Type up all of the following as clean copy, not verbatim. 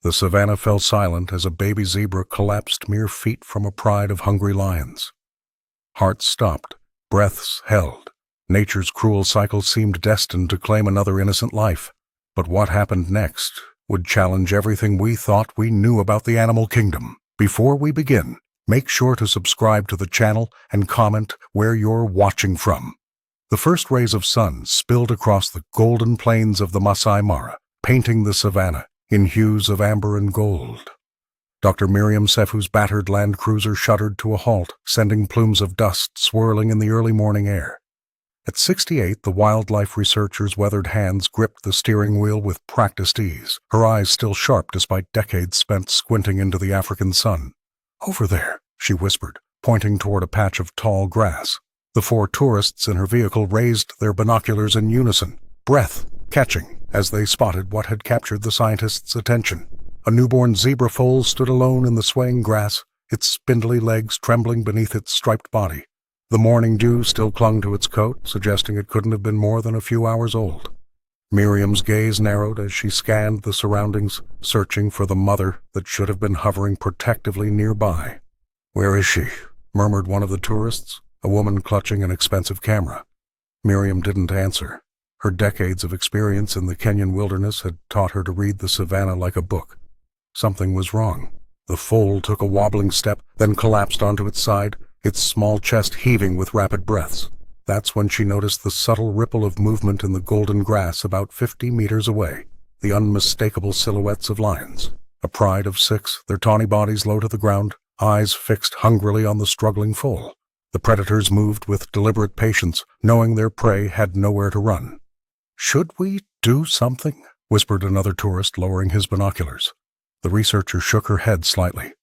The savannah fell silent as a baby zebra collapsed mere feet from a pride of hungry lions. Hearts stopped, breaths held. Nature's cruel cycle seemed destined to claim another innocent life. But what happened next would challenge everything we thought we knew about the animal kingdom. Before we begin, make sure to subscribe to the channel and comment where you're watching from. The first rays of sun spilled across the golden plains of the Masai Mara, painting the savannah in hues of amber and gold. Dr. Miriam Sefu's battered Land Cruiser shuddered to a halt, sending plumes of dust swirling in the early morning air. At 68, the wildlife researcher's weathered hands gripped the steering wheel with practiced ease, her eyes still sharp despite decades spent squinting into the African sun. "Over there," she whispered, pointing toward a patch of tall grass. The 4 tourists in her vehicle raised their binoculars in unison, breath catching as they spotted what had captured the scientists' attention. A newborn zebra foal stood alone in the swaying grass, its spindly legs trembling beneath its striped body. The morning dew still clung to its coat, suggesting it couldn't have been more than a few hours old. Miriam's gaze narrowed as she scanned the surroundings, searching for the mother that should have been hovering protectively nearby. "Where is she?" murmured one of the tourists, a woman clutching an expensive camera. Miriam didn't answer. Her decades of experience in the Kenyan wilderness had taught her to read the savannah like a book. Something was wrong. The foal took a wobbling step, then collapsed onto its side, its small chest heaving with rapid breaths. That's when she noticed the subtle ripple of movement in the golden grass about 50 meters away, the unmistakable silhouettes of lions. A pride of 6, their tawny bodies low to the ground, eyes fixed hungrily on the struggling foal. The predators moved with deliberate patience, knowing their prey had nowhere to run. "Should we do something?" whispered another tourist, lowering his binoculars. The researcher shook her head slightly.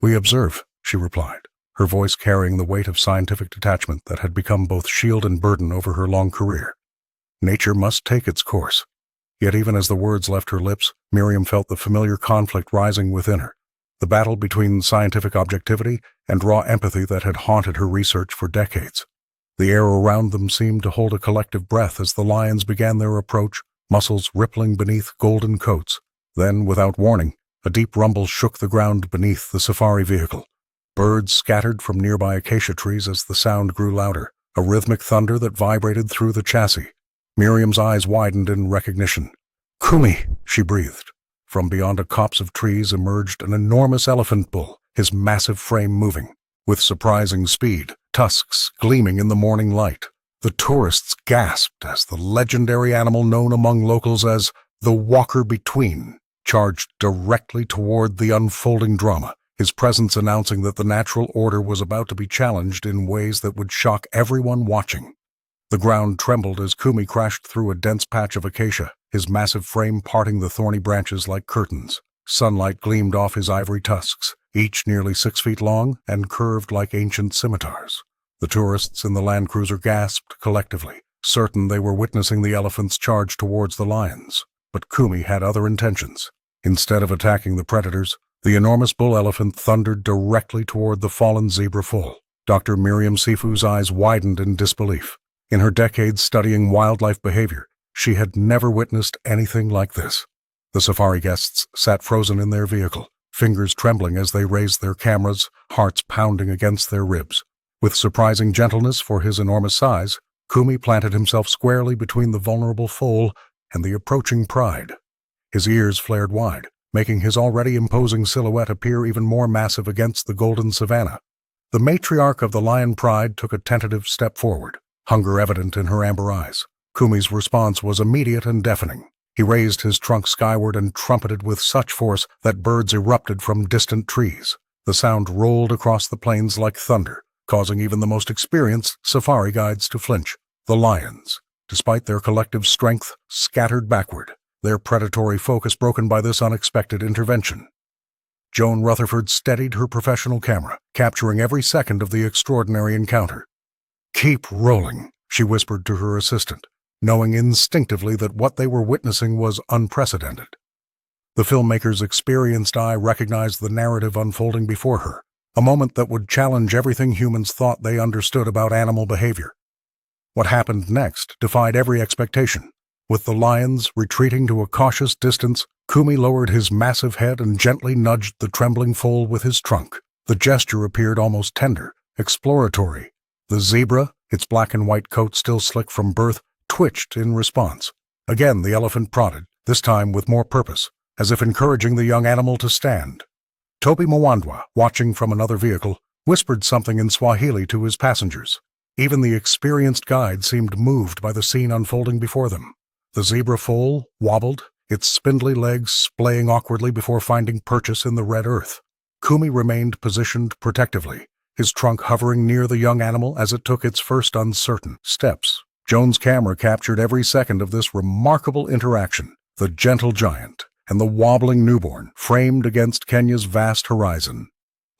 "We observe," she replied, her voice carrying the weight of scientific detachment that had become both shield and burden over her long career. Nature must take its course. Yet even as the words left her lips, Miriam felt the familiar conflict rising within her, the battle between scientific objectivity and raw empathy that had haunted her research for decades. The air around them seemed to hold a collective breath as the lions began their approach, muscles rippling beneath golden coats. Then, without warning, a deep rumble shook the ground beneath the safari vehicle. Birds scattered from nearby acacia trees as the sound grew louder, a rhythmic thunder that vibrated through the chassis. Miriam's eyes widened in recognition. "Kumi," she breathed. From beyond a copse of trees emerged an enormous elephant bull, his massive frame moving. With surprising speed, tusks gleaming in the morning light. The tourists gasped as the legendary animal known among locals as the Walker Between charged directly toward the unfolding drama, his presence announcing that the natural order was about to be challenged in ways that would shock everyone watching. The ground trembled as Kumi crashed through a dense patch of acacia, his massive frame parting the thorny branches like curtains. Sunlight gleamed off his ivory tusks, each nearly 6 feet long and curved like ancient scimitars. The tourists in the Land Cruiser gasped collectively, certain they were witnessing the elephant's charge towards the lions. But Kumi had other intentions. Instead of attacking the predators, the enormous bull elephant thundered directly toward the fallen zebra foal. Dr. Miriam Sefu's eyes widened in disbelief. In her decades studying wildlife behavior, she had never witnessed anything like this. The safari guests sat frozen in their vehicle, fingers trembling as they raised their cameras, hearts pounding against their ribs. With surprising gentleness for his enormous size, Kumi planted himself squarely between the vulnerable foal and the approaching pride. His ears flared wide, making his already imposing silhouette appear even more massive against the golden savannah. The matriarch of the lion pride took a tentative step forward, hunger evident in her amber eyes. Kumi's response was immediate and deafening. He raised his trunk skyward and trumpeted with such force that birds erupted from distant trees. The sound rolled across the plains like thunder, causing even the most experienced safari guides to flinch. The lions, despite their collective strength, scattered backward, their predatory focus broken by this unexpected intervention. Joan Rutherford steadied her professional camera, capturing every second of the extraordinary encounter. "Keep rolling," she whispered to her assistant, knowing instinctively that what they were witnessing was unprecedented. The filmmaker's experienced eye recognized the narrative unfolding before her, a moment that would challenge everything humans thought they understood about animal behavior. What happened next defied every expectation. With the lions retreating to a cautious distance, Kumi lowered his massive head and gently nudged the trembling foal with his trunk. The gesture appeared almost tender, exploratory. The zebra, its black and white coat still slick from birth, twitched in response. Again the elephant prodded, this time with more purpose, as if encouraging the young animal to stand. Toby Mwandwa, watching from another vehicle, whispered something in Swahili to his passengers. Even the experienced guide seemed moved by the scene unfolding before them. The zebra foal wobbled, its spindly legs splaying awkwardly before finding purchase in the red earth. Kumi remained positioned protectively, his trunk hovering near the young animal as it took its first uncertain steps. Joan's camera captured every second of this remarkable interaction, the gentle giant and the wobbling newborn framed against Kenya's vast horizon.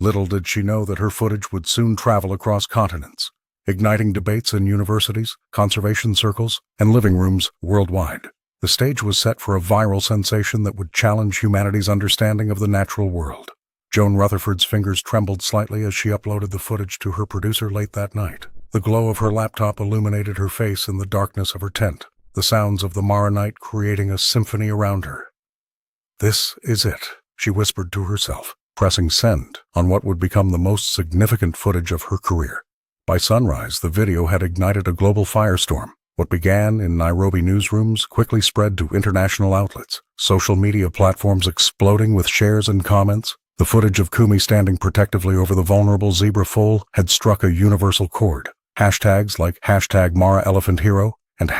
Little did she know that her footage would soon travel across continents, igniting debates in universities, conservation circles, and living rooms worldwide. The stage was set for a viral sensation that would challenge humanity's understanding of the natural world. Joan Rutherford's fingers trembled slightly as she uploaded the footage to her producer late that night. The glow of her laptop illuminated her face in the darkness of her tent, the sounds of the Mara night creating a symphony around her. "This is it," she whispered to herself, pressing send on what would become the most significant footage of her career. By sunrise, the video had ignited a global firestorm. What began in Nairobi newsrooms quickly spread to international outlets, social media platforms exploding with shares and comments. The footage of Kumi standing protectively over the vulnerable zebra foal had struck a universal chord. Hashtags like #MaraElephantHero and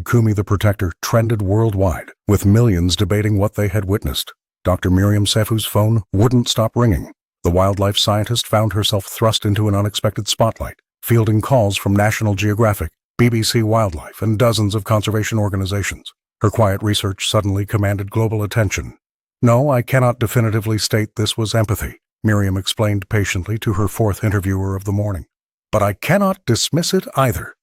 #Kumi the Protector trended worldwide, with millions debating what they had witnessed. Dr. Miriam Sefu's phone wouldn't stop ringing. The wildlife scientist found herself thrust into an unexpected spotlight, fielding calls from National Geographic, BBC Wildlife, and dozens of conservation organizations. Her quiet research suddenly commanded global attention. "No, I cannot definitively state this was empathy," Miriam explained patiently to her fourth interviewer of the morning. "But I cannot dismiss it either."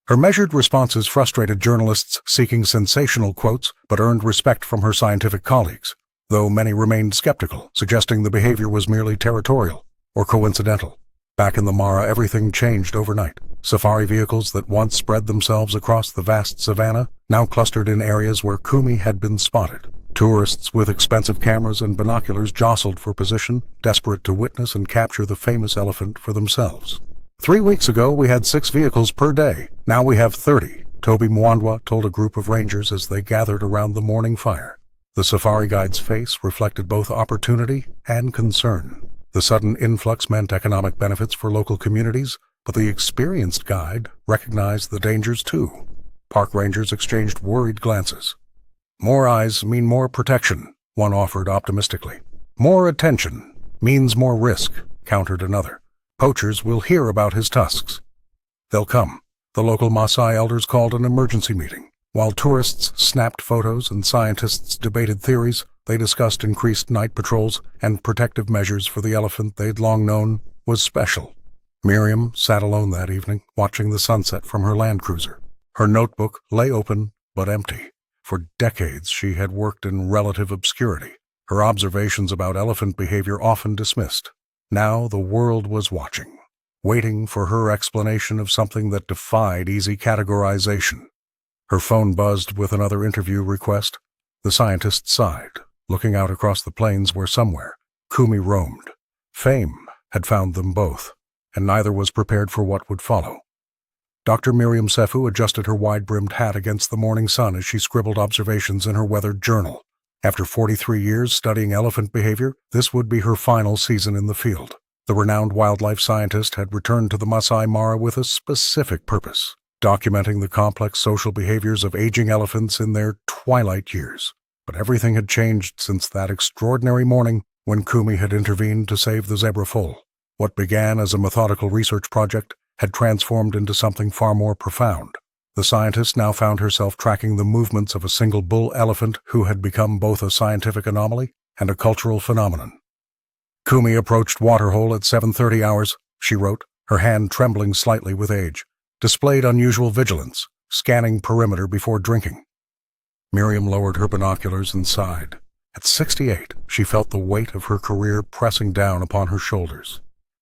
Her measured responses frustrated journalists seeking sensational quotes, but earned respect from her scientific colleagues, though many remained skeptical, suggesting the behavior was merely territorial or coincidental. Back in the Mara, everything changed overnight. Safari vehicles that once spread themselves across the vast savanna now clustered in areas where Kumi had been spotted. Tourists with expensive cameras and binoculars jostled for position, desperate to witness and capture the famous elephant for themselves. "3 weeks ago, we had 6 vehicles per day. Now we have 30, Toby Mwandwa told a group of rangers as they gathered around the morning fire. The safari guide's face reflected both opportunity and concern. The sudden influx meant economic benefits for local communities, but the experienced guide recognized the dangers too. Park rangers exchanged worried glances. "More eyes mean more protection," one offered optimistically. "More attention means more risk," countered another. "Poachers will hear about his tusks." "They'll come." The local Maasai elders called an emergency meeting. While tourists snapped photos and scientists debated theories, they discussed increased night patrols and protective measures for the elephant they'd long known was special. Miriam sat alone that evening, watching the sunset from her Land Cruiser. Her notebook lay open but empty. For decades she had worked in relative obscurity, her observations about elephant behavior often dismissed. Now the world was watching, waiting for her explanation of something that defied easy categorization. Her phone buzzed with another interview request. The scientist sighed, looking out across the plains where somewhere Kumi roamed. Fame had found them both, and neither was prepared for what would follow. Dr. Miriam Sefu adjusted her wide-brimmed hat against the morning sun as she scribbled observations in her weathered journal. After 43 years studying elephant behavior, this would be her final season in the field. The renowned wildlife scientist had returned to the Masai Mara with a specific purpose, documenting the complex social behaviors of aging elephants in their twilight years. But everything had changed since that extraordinary morning when Kumi had intervened to save the zebra foal. What began as a methodical research project had transformed into something far more profound. The scientist now found herself tracking the movements of a single bull elephant who had become both a scientific anomaly and a cultural phenomenon. "Kumi approached Waterhole at 7:30 hours, she wrote, her hand trembling slightly with age. Displayed unusual vigilance, scanning perimeter before drinking. Miriam lowered her binoculars and sighed. At 68, she felt the weight of her career pressing down upon her shoulders.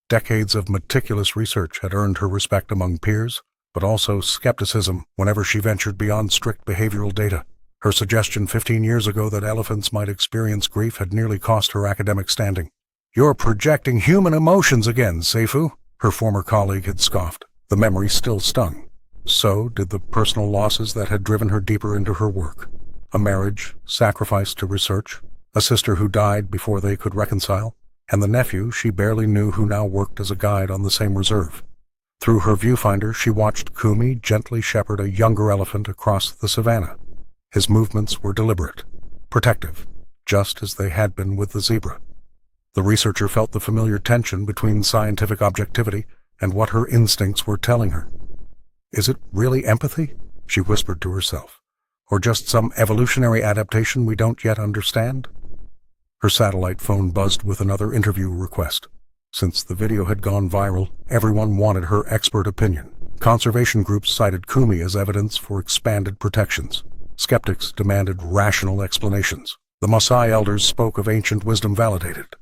Decades of meticulous research had earned her respect among peers, but also skepticism whenever she ventured beyond strict behavioral data. Her suggestion 15 years ago that elephants might experience grief had nearly cost her academic standing. "You're projecting human emotions again, Seifu," her former colleague had scoffed. The memory still stung. So did the personal losses that had driven her deeper into her work. A marriage sacrificed to research, a sister who died before they could reconcile, and the nephew she barely knew who now worked as a guide on the same reserve. Through her viewfinder, she watched Kumi gently shepherd a younger elephant across the savannah. His movements were deliberate, protective, just as they had been with the zebra. The researcher felt the familiar tension between scientific objectivity and what her instincts were telling her. "Is it really empathy?" she whispered to herself. "Or just some evolutionary adaptation we don't yet understand?" Her satellite phone buzzed with another interview request. Since the video had gone viral, everyone wanted her expert opinion. Conservation groups cited Kumi as evidence for expanded protections. Skeptics demanded rational explanations. The Maasai elders spoke of ancient wisdom validated.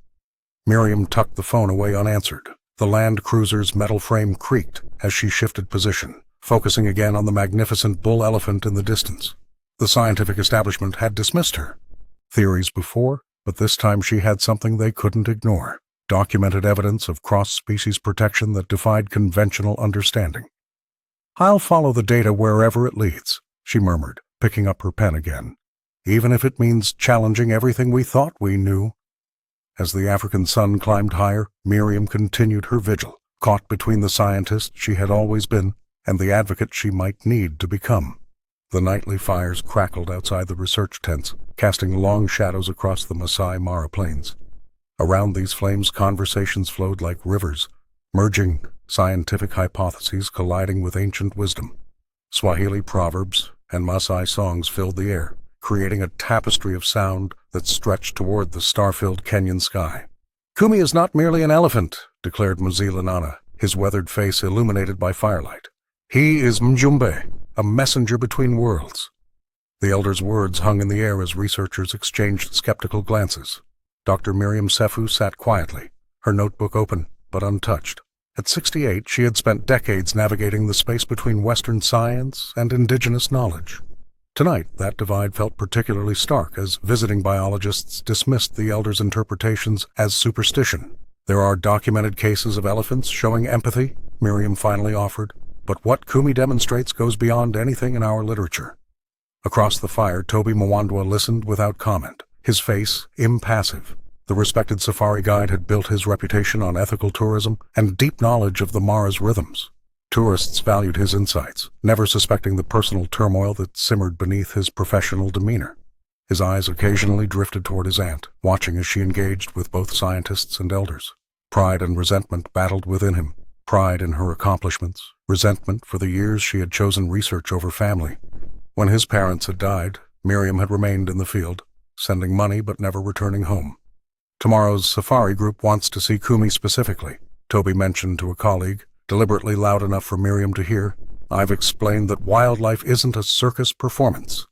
Miriam tucked the phone away unanswered. The land cruiser's metal frame creaked as she shifted position, focusing again on the magnificent bull elephant in the distance. The scientific establishment had dismissed her theories before, but this time she had something they couldn't ignore. Documented evidence of cross-species protection that defied conventional understanding. "I'll follow the data wherever it leads," she murmured, picking up her pen again. "Even if it means challenging everything we thought we knew." As the African sun climbed higher, Miriam continued her vigil, caught between the scientist she had always been and the advocate she might need to become. The nightly fires crackled outside the research tents, casting long shadows across the Masai Mara plains. Around these flames, conversations flowed like rivers, merging scientific hypotheses colliding with ancient wisdom. Swahili proverbs and Maasai songs filled the air, creating a tapestry of sound that stretched toward the star-filled Kenyan sky. "Kumi is not merely an elephant," declared Mzila Nana, his weathered face illuminated by firelight. "He is Mjumbe, a messenger between worlds." The elder's words hung in the air as researchers exchanged skeptical glances. Dr. Miriam Seifu sat quietly, her notebook open but untouched. At 68, she had spent decades navigating the space between Western science and indigenous knowledge. Tonight, that divide felt particularly stark as visiting biologists dismissed the elder's interpretations as superstition. "There are documented cases of elephants showing empathy," Miriam finally offered, "but what Kumi demonstrates goes beyond anything in our literature." Across the fire, Toby Mwandwa listened without comment, his face impassive. The respected safari guide had built his reputation on ethical tourism and deep knowledge of the Mara's rhythms. Tourists valued his insights, never suspecting the personal turmoil that simmered beneath his professional demeanor. His eyes occasionally drifted toward his aunt, watching as she engaged with both scientists and elders. Pride and resentment battled within him. Pride in her accomplishments, resentment for the years she had chosen research over family. When his parents had died, Miriam had remained in the field, sending money but never returning home. "Tomorrow's safari group wants to see Kumi specifically," Toby mentioned to a colleague, deliberately loud enough for Miriam to hear. "I've explained that wildlife isn't a circus performance."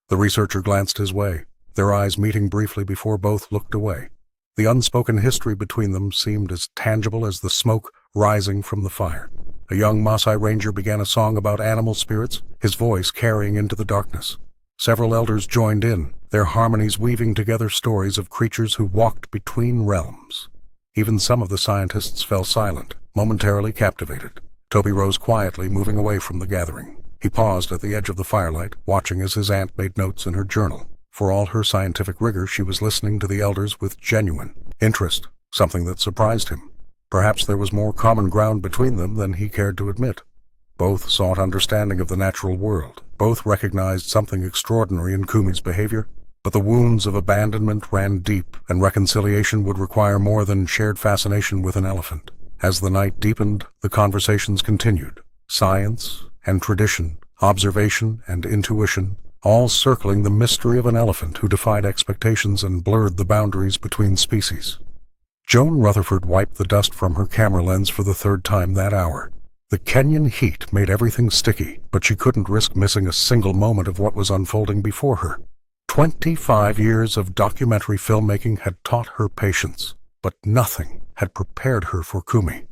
The researcher glanced his way, their eyes meeting briefly before both looked away. The unspoken history between them seemed as tangible as the smoke rising from the fire. A young Maasai ranger began a song about animal spirits, his voice carrying into the darkness. Several elders joined in, their harmonies weaving together stories of creatures who walked between realms. Even some of the scientists fell silent, momentarily captivated. Toby rose quietly, moving away from the gathering. He paused at the edge of the firelight, watching as his aunt made notes in her journal. For all her scientific rigor, she was listening to the elders with genuine interest, something that surprised him. Perhaps there was more common ground between them than he cared to admit. Both sought understanding of the natural world. Both recognized something extraordinary in Kumi's behavior, but the wounds of abandonment ran deep, and reconciliation would require more than shared fascination with an elephant. As the night deepened, the conversations continued. Science and tradition, observation and intuition, all circling the mystery of an elephant who defied expectations and blurred the boundaries between species. Joan Rutherford wiped the dust from her camera lens for the third time that hour. The Kenyan heat made everything sticky, but she couldn't risk missing a single moment of what was unfolding before her. 25 years of documentary filmmaking had taught her patience, but nothing had prepared her for Kumi.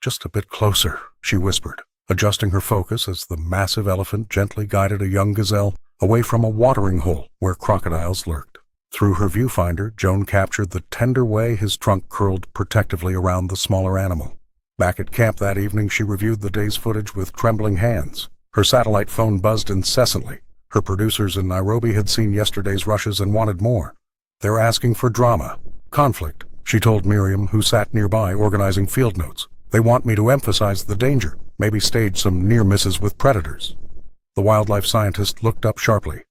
"Just a bit closer," she whispered, adjusting her focus as the massive elephant gently guided a young gazelle away from a watering hole where crocodiles lurked. Through her viewfinder, Joan captured the tender way his trunk curled protectively around the smaller animal. Back at camp that evening, she reviewed the day's footage with trembling hands. Her satellite phone buzzed incessantly. Her producers in Nairobi had seen yesterday's rushes and wanted more. They're asking for drama, conflict, she told Miriam, who sat nearby organizing field notes. They want me to emphasize the danger, maybe stage some near misses with predators. The wildlife scientist looked up sharply.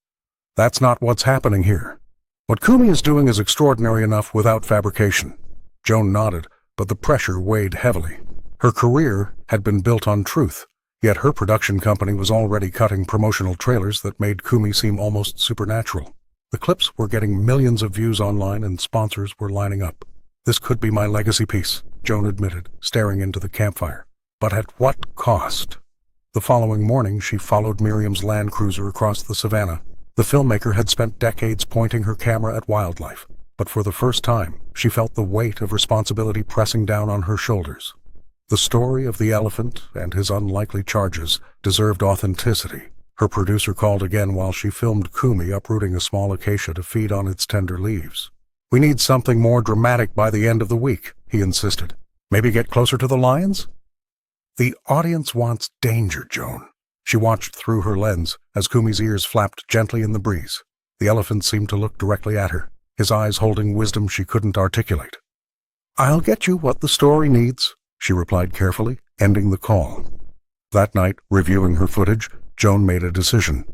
That's not what's happening here. What Kumi is doing is extraordinary enough without fabrication. Joan nodded, but the pressure weighed heavily. Her career had been built on truth, yet her production company was already cutting promotional trailers that made Kumi seem almost supernatural. The clips were getting millions of views online and sponsors were lining up. This could be my legacy piece, Joan admitted, staring into the campfire. But at what cost? The following morning, she followed Miriam's Land Cruiser across the savannah. The filmmaker had spent decades pointing her camera at wildlife, but for the first time, she felt the weight of responsibility pressing down on her shoulders. The story of the elephant and his unlikely charges deserved authenticity. Her producer called again while she filmed Kumi uprooting a small acacia to feed on its tender leaves. We need something more dramatic by the end of the week, he insisted. Maybe get closer to the lions? The audience wants danger, Joan. She watched through her lens as Kumi's ears flapped gently in the breeze. The elephant seemed to look directly at her, his eyes holding wisdom she couldn't articulate. I'll get you what the story needs, she replied carefully, ending the call. That night, reviewing her footage, Joan made a decision.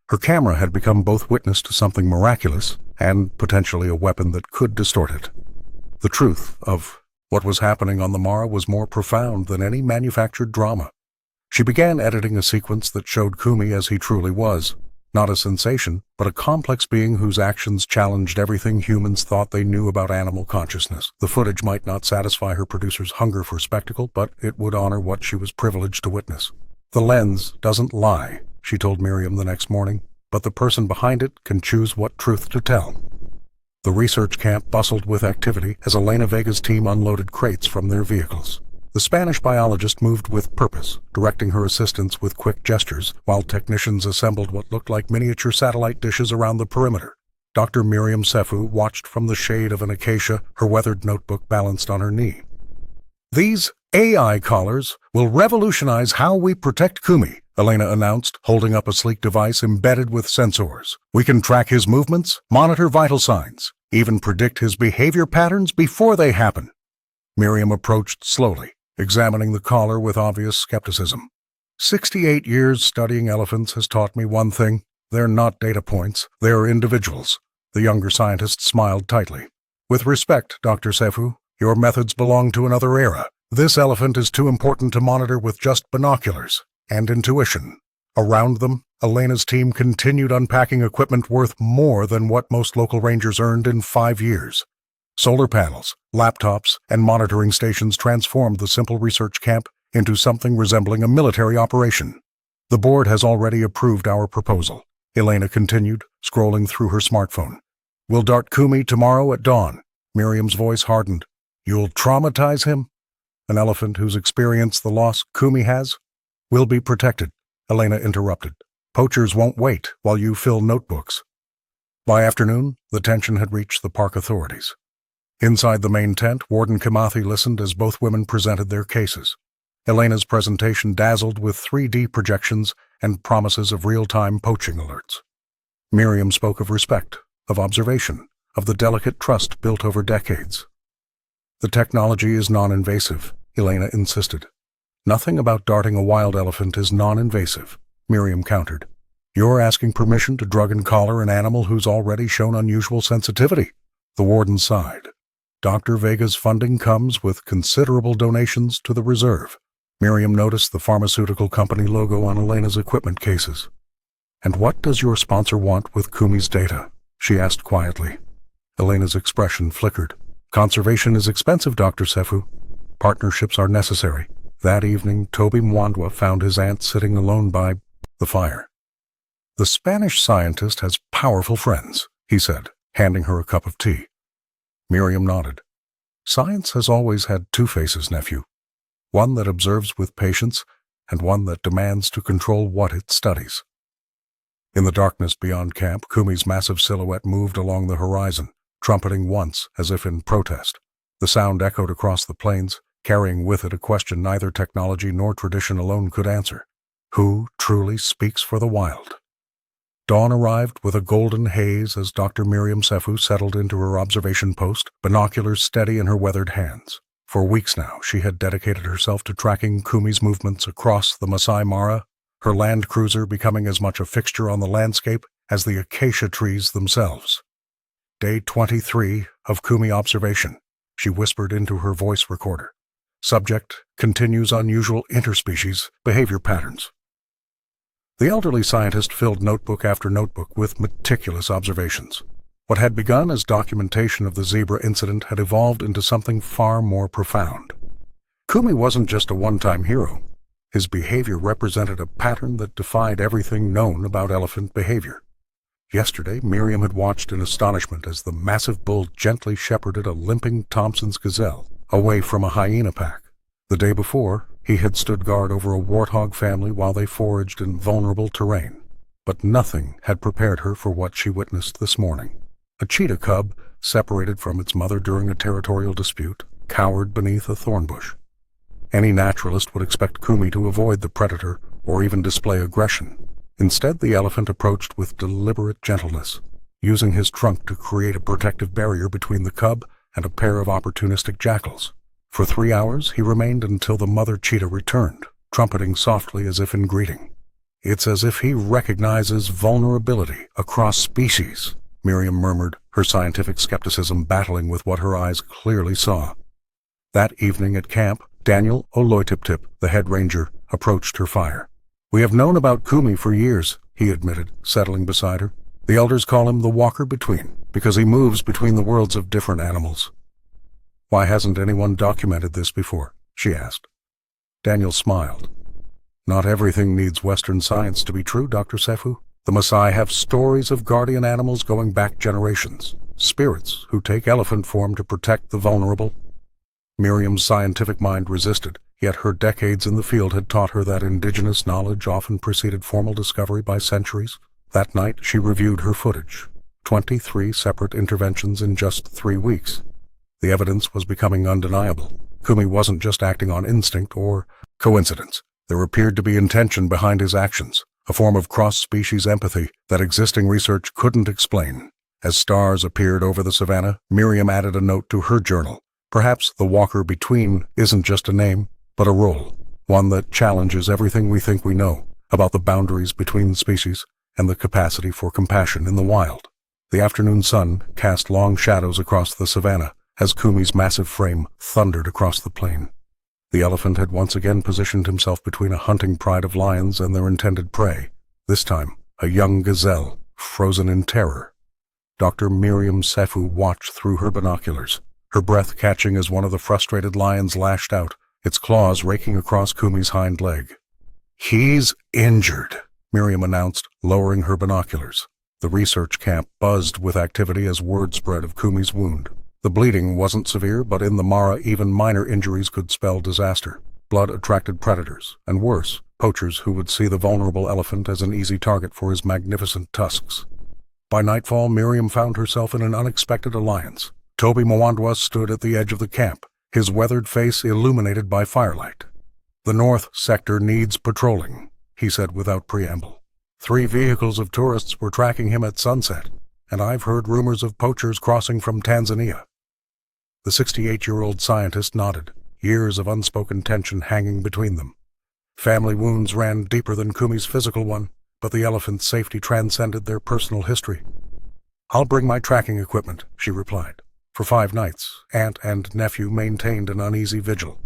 Her camera had become both witness to something miraculous and potentially a weapon that could distort it. The truth of what was happening on the Mara was more profound than any manufactured drama. She began editing a sequence that showed Kumi as he truly was, not a sensation, but a complex being whose actions challenged everything humans thought they knew about animal consciousness. The footage might not satisfy her producer's hunger for spectacle, but it would honor what she was privileged to witness. The lens doesn't lie, she told Miriam the next morning, but the person behind it can choose what truth to tell. The research camp bustled with activity as Elena Vega's team unloaded crates from their vehicles. The Spanish biologist moved with purpose, directing her assistants with quick gestures, while technicians assembled what looked like miniature satellite dishes around the perimeter. Dr. Miriam Sefu watched from the shade of an acacia, her weathered notebook balanced on her knee. These AI collars will revolutionize how we protect Kumi, Elena announced, holding up a sleek device embedded with sensors. We can track his movements, monitor vital signs, even predict his behavior patterns before they happen. Miriam approached slowly, examining the collar with obvious skepticism. 68 years studying elephants has taught me one thing. They're not data points. They're individuals. The younger scientist smiled tightly. With respect, Dr. Sefu, your methods belong to another era. This elephant is too important to monitor with just binoculars and intuition. Around them, Elena's team continued unpacking equipment worth more than what most local rangers earned in 5 years. Solar panels, laptops, and monitoring stations transformed the simple research camp into something resembling a military operation. The board has already approved our proposal, Elena continued, scrolling through her smartphone. We'll dart Kumi tomorrow at dawn. Miriam's voice hardened. You'll traumatize him? An elephant who's experienced the loss Kumi has? Will be protected, Elena interrupted. Poachers won't wait while you fill notebooks. By afternoon, the tension had reached the park authorities. Inside the main tent, Warden Kimathi listened as both women presented their cases. Elena's presentation dazzled with 3D projections and promises of real-time poaching alerts. Miriam spoke of respect, of observation, of the delicate trust built over decades. The technology is non-invasive, Elena insisted. Nothing about darting a wild elephant is non-invasive, Miriam countered. You're asking permission to drug and collar an animal who's already shown unusual sensitivity. The warden sighed. Dr. Vega's funding comes with considerable donations to the reserve. Miriam noticed the pharmaceutical company logo on Elena's equipment cases. And what does your sponsor want with Kumi's data? She asked quietly. Elena's expression flickered. Conservation is expensive, Dr. Sefu. Partnerships are necessary. That evening, Toby Mwandwa found his aunt sitting alone by the fire. The Spanish scientist has powerful friends, he said, handing her a cup of tea. Miriam nodded. Science has always had two faces, nephew. One that observes with patience, and one that demands to control what it studies. In the darkness beyond camp, Kumi's massive silhouette moved along the horizon, trumpeting once as if in protest. The sound echoed across the plains, carrying with it a question neither technology nor tradition alone could answer. Who truly speaks for the wild? Dawn arrived with a golden haze as Dr. Miriam Sefu settled into her observation post, binoculars steady in her weathered hands. For weeks now, she had dedicated herself to tracking Kumi's movements across the Masai Mara, her land cruiser becoming as much a fixture on the landscape as the acacia trees themselves. Day 23 of Kumi observation, she whispered into her voice recorder. Subject continues unusual interspecies behavior patterns. The elderly scientist filled notebook after notebook with meticulous observations. What had begun as documentation of the zebra incident had evolved into something far more profound. Kumi wasn't just a one-time hero. His behavior represented a pattern that defied everything known about elephant behavior. Yesterday, Miriam had watched in astonishment as the massive bull gently shepherded a limping Thompson's gazelle away from a hyena pack. The day before, he had stood guard over a warthog family while they foraged in vulnerable terrain. But nothing had prepared her for what she witnessed this morning. A cheetah cub, separated from its mother during a territorial dispute, cowered beneath a thorn bush. Any naturalist would expect Kumi to avoid the predator or even display aggression. Instead, the elephant approached with deliberate gentleness, using his trunk to create a protective barrier between the cub and a pair of opportunistic jackals. For 3 hours, he remained until the mother cheetah returned, trumpeting softly as if in greeting. "It's as if he recognizes vulnerability across species," Miriam murmured, her scientific skepticism battling with what her eyes clearly saw. That evening at camp, Daniel Oloitip-Tip, the head ranger, approached her fire. "We have known about Kumi for years," he admitted, settling beside her. "The elders call him the walker between, because he moves between the worlds of different animals." "Why hasn't anyone documented this before?" she asked. Daniel smiled. "Not everything needs Western science to be true, Dr. Sefu. The Maasai have stories of guardian animals going back generations, spirits who take elephant form to protect the vulnerable." Miriam's scientific mind resisted, yet her decades in the field had taught her that indigenous knowledge often preceded formal discovery by centuries. That night she reviewed her footage. 23 separate interventions in just 3 weeks. The evidence was becoming undeniable. Kumi wasn't just acting on instinct or coincidence. There appeared to be intention behind his actions, a form of cross-species empathy that existing research couldn't explain. As stars appeared over the savannah, Miriam added a note to her journal. Perhaps the walker between isn't just a name, but a role, one that challenges everything we think we know about the boundaries between species and the capacity for compassion in the wild. The afternoon sun cast long shadows across the savannah as Kumi's massive frame thundered across the plain. The elephant had once again positioned himself between a hunting pride of lions and their intended prey, this time a young gazelle, frozen in terror. Dr. Miriam Sefu watched through her binoculars, her breath catching as one of the frustrated lions lashed out, its claws raking across Kumi's hind leg. "He's injured," Miriam announced, lowering her binoculars. The research camp buzzed with activity as word spread of Kumi's wound. The bleeding wasn't severe, but in the Mara even minor injuries could spell disaster. Blood attracted predators, and worse, poachers who would see the vulnerable elephant as an easy target for his magnificent tusks. By nightfall, Miriam found herself in an unexpected alliance. Toby Mwandwa stood at the edge of the camp, his weathered face illuminated by firelight. "The north sector needs patrolling," he said without preamble. 3 vehicles of tourists were tracking him at sunset, and I've heard rumors of poachers crossing from Tanzania. The 68-year-old scientist nodded, years of unspoken tension hanging between them. Family wounds ran deeper than Kumi's physical one, but the elephant's safety transcended their personal history. "I'll bring my tracking equipment," she replied. For 5 nights, aunt and nephew maintained an uneasy vigil.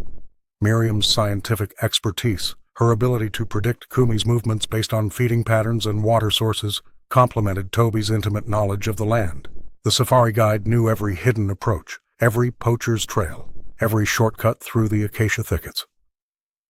Miriam's scientific expertise, her ability to predict Kumi's movements based on feeding patterns and water sources, complemented Toby's intimate knowledge of the land. The safari guide knew every hidden approach, every poacher's trail, every shortcut through the acacia thickets.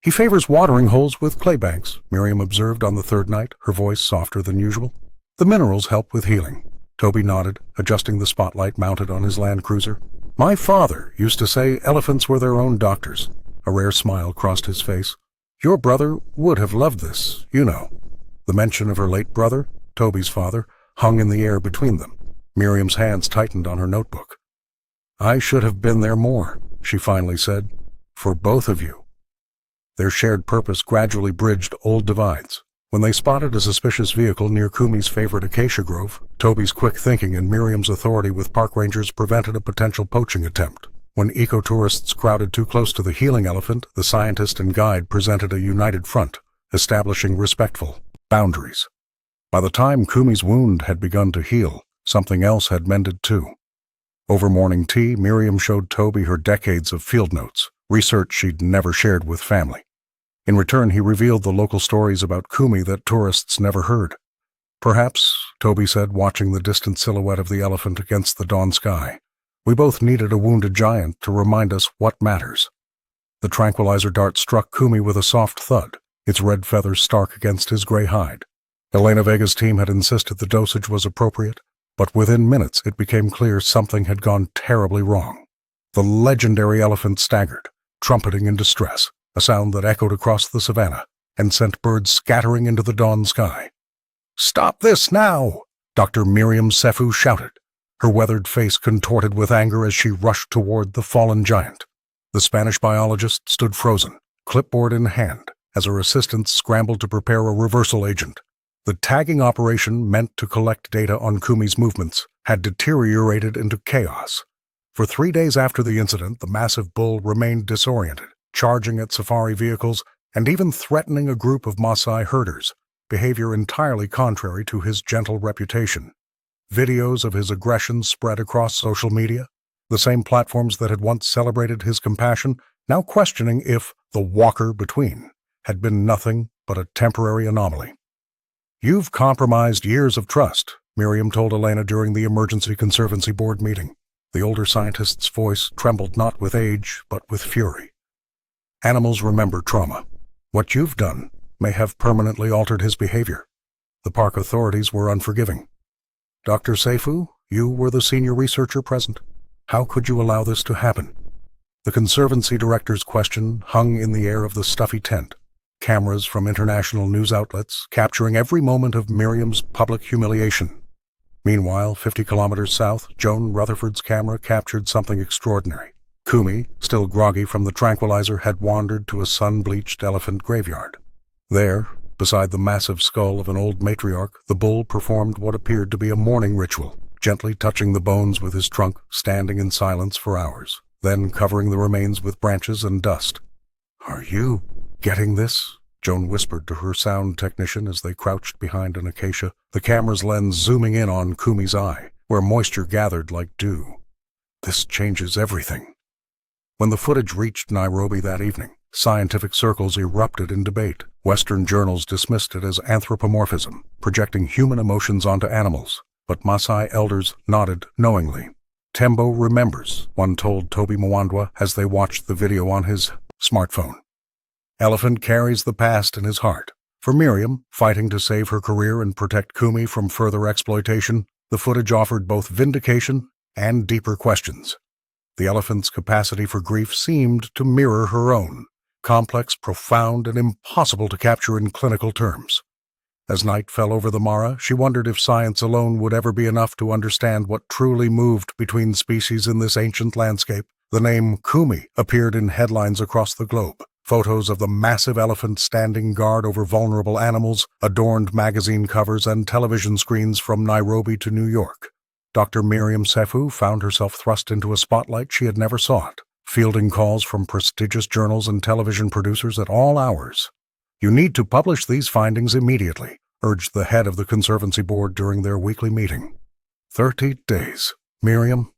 "He favors watering holes with claybanks," Miriam observed on the 3rd night, her voice softer than usual. "The minerals help with healing." Toby nodded, adjusting the spotlight mounted on his land cruiser. "My father used to say elephants were their own doctors." A rare smile crossed his face. "Your brother would have loved this, you know." The mention of her late brother, Toby's father, hung in the air between them. Miriam's hands tightened on her notebook. "I should have been there more," she finally said. "For both of you." Their shared purpose gradually bridged old divides. When they spotted a suspicious vehicle near Kumi's favorite acacia grove, Toby's quick thinking and Miriam's authority with park rangers prevented a potential poaching attempt. When ecotourists crowded too close to the healing elephant, the scientist and guide presented a united front, establishing respectful boundaries. By the time Kumi's wound had begun to heal, something else had mended too. Over morning tea, Miriam showed Toby her decades of field notes, research she'd never shared with family. In return, he revealed the local stories about Kumi that tourists never heard. "Perhaps," Toby said, watching the distant silhouette of the elephant against the dawn sky, "we both needed a wounded giant to remind us what matters." The tranquilizer dart struck Kumi with a soft thud, its red feathers stark against his gray hide. Elena Vega's team had insisted the dosage was appropriate, but within minutes it became clear something had gone terribly wrong. The legendary elephant staggered, trumpeting in distress, a sound that echoed across the savannah and sent birds scattering into the dawn sky. "Stop this now!" Dr. Miriam Sefu shouted, her weathered face contorted with anger as she rushed toward the fallen giant. The Spanish biologist stood frozen, clipboard in hand, as her assistants scrambled to prepare a reversal agent. The tagging operation meant to collect data on Kumi's movements had deteriorated into chaos. For 3 days after the incident, the massive bull remained disoriented, charging at safari vehicles and even threatening a group of Maasai herders, behavior entirely contrary to his gentle reputation. Videos of his aggression spread across social media, the same platforms that had once celebrated his compassion, now questioning if the walker between had been nothing but a temporary anomaly. "You've compromised years of trust," Miriam told Elena during the Emergency Conservancy Board meeting. The older scientist's voice trembled not with age, but with fury. "Animals remember trauma. What you've done may have permanently altered his behavior." The park authorities were unforgiving. "Dr. Sefu, you were the senior researcher present. How could you allow this to happen?" The Conservancy director's question hung in the air of the stuffy tent, cameras from international news outlets capturing every moment of Miriam's public humiliation. Meanwhile, 50 kilometers south, Joan Rutherford's camera captured something extraordinary. Kumi, still groggy from the tranquilizer, had wandered to a sun-bleached elephant graveyard. There, beside the massive skull of an old matriarch, the bull performed what appeared to be a mourning ritual, gently touching the bones with his trunk, standing in silence for hours, then covering the remains with branches and dust. "Are you getting this?" Joan whispered to her sound technician as they crouched behind an acacia, the camera's lens zooming in on Kumi's eye, where moisture gathered like dew. "This changes everything." When the footage reached Nairobi that evening, scientific circles erupted in debate. Western journals dismissed it as anthropomorphism, projecting human emotions onto animals, but Maasai elders nodded knowingly. "Tembo remembers," one told Toby Mwandwa as they watched the video on his smartphone. Elephant carries the past in his heart. For Miriam, fighting to save her career and protect Kumi from further exploitation, the footage offered both vindication and deeper questions. The elephant's capacity for grief seemed to mirror her own, complex, profound, and impossible to capture in clinical terms. As night fell over the Mara, she wondered if science alone would ever be enough to understand what truly moved between species in this ancient landscape. The name Kumi appeared in headlines across the globe. Photos of the massive elephant standing guard over vulnerable animals adorned magazine covers and television screens from Nairobi to New York. Dr. Miriam Sefu found herself thrust into a spotlight she had never sought, fielding calls from prestigious journals and television producers at all hours. "You need to publish these findings immediately," urged the head of the Conservancy Board during their weekly meeting. 30 days. Miriam,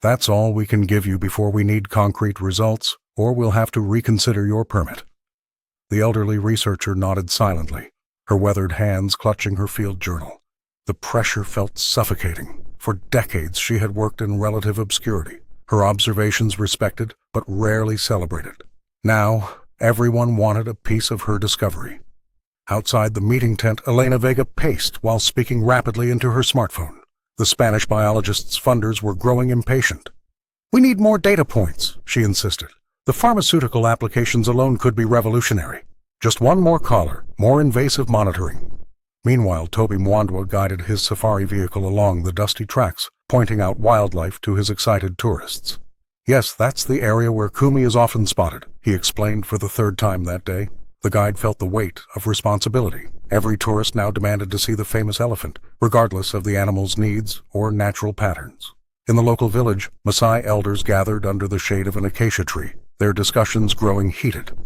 that's all we can give you before we need concrete results, or we'll have to reconsider your permit. The elderly researcher nodded silently, her weathered hands clutching her field journal. The pressure felt suffocating. For decades she had worked in relative obscurity, her observations respected but rarely celebrated. Now, everyone wanted a piece of her discovery. Outside the meeting tent, Elena Vega paced while speaking rapidly into her smartphone. The Spanish biologist's funders were growing impatient. "We need more data points," she insisted. "The pharmaceutical applications alone could be revolutionary. Just one more caller, more invasive monitoring." Meanwhile, Toby Mwandwa guided his safari vehicle along the dusty tracks, pointing out wildlife to his excited tourists. "Yes, that's the area where Kumi is often spotted," he explained for the third time that day. The guide felt the weight of responsibility. Every tourist now demanded to see the famous elephant, regardless of the animal's needs or natural patterns. In the local village, Maasai elders gathered under the shade of an acacia tree, their discussions growing heated.